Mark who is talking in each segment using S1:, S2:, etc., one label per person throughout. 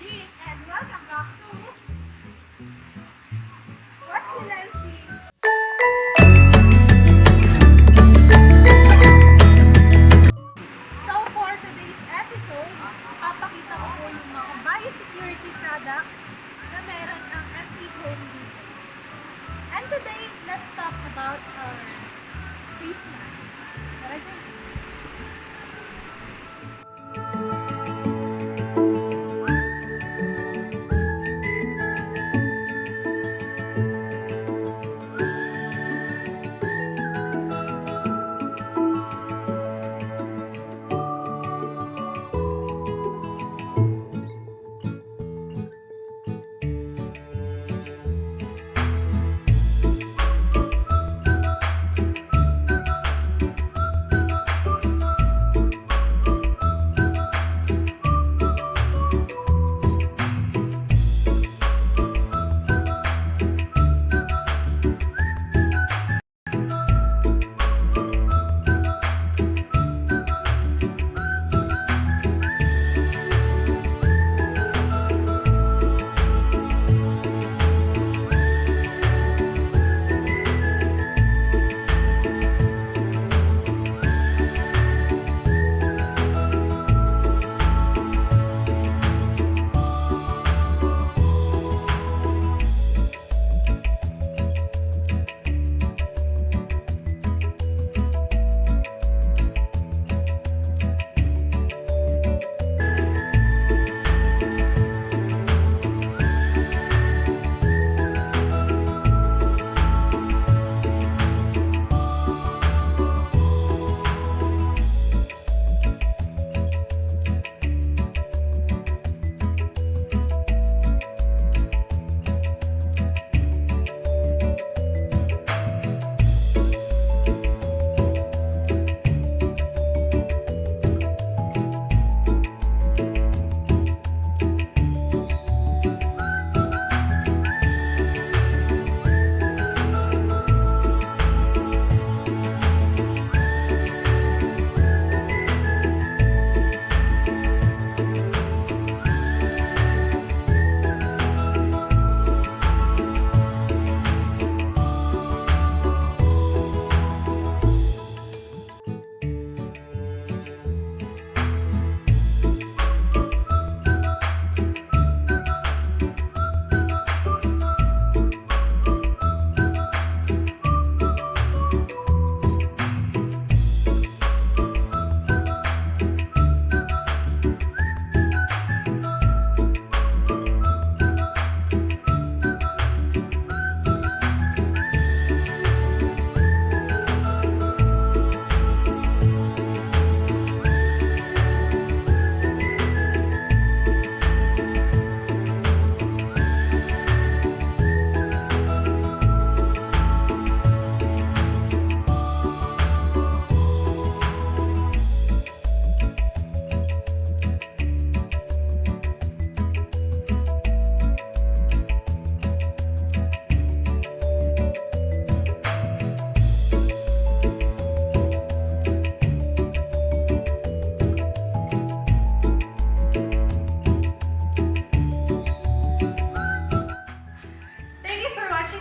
S1: Jean, and welcome back to What's in Life? So for today's episode, papakita ko po yung mga biosecurity products na meron ang MC Home dito. And today, let's talk about our face mask. Tara guys!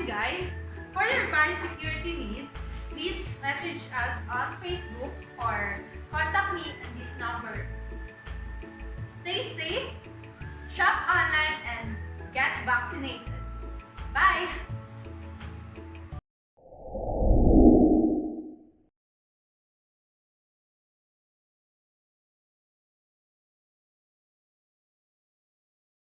S1: Guys, for your biosecurity needs, please message us on Facebook or contact me at this number. Stay safe, shop online, and get vaccinated. Bye!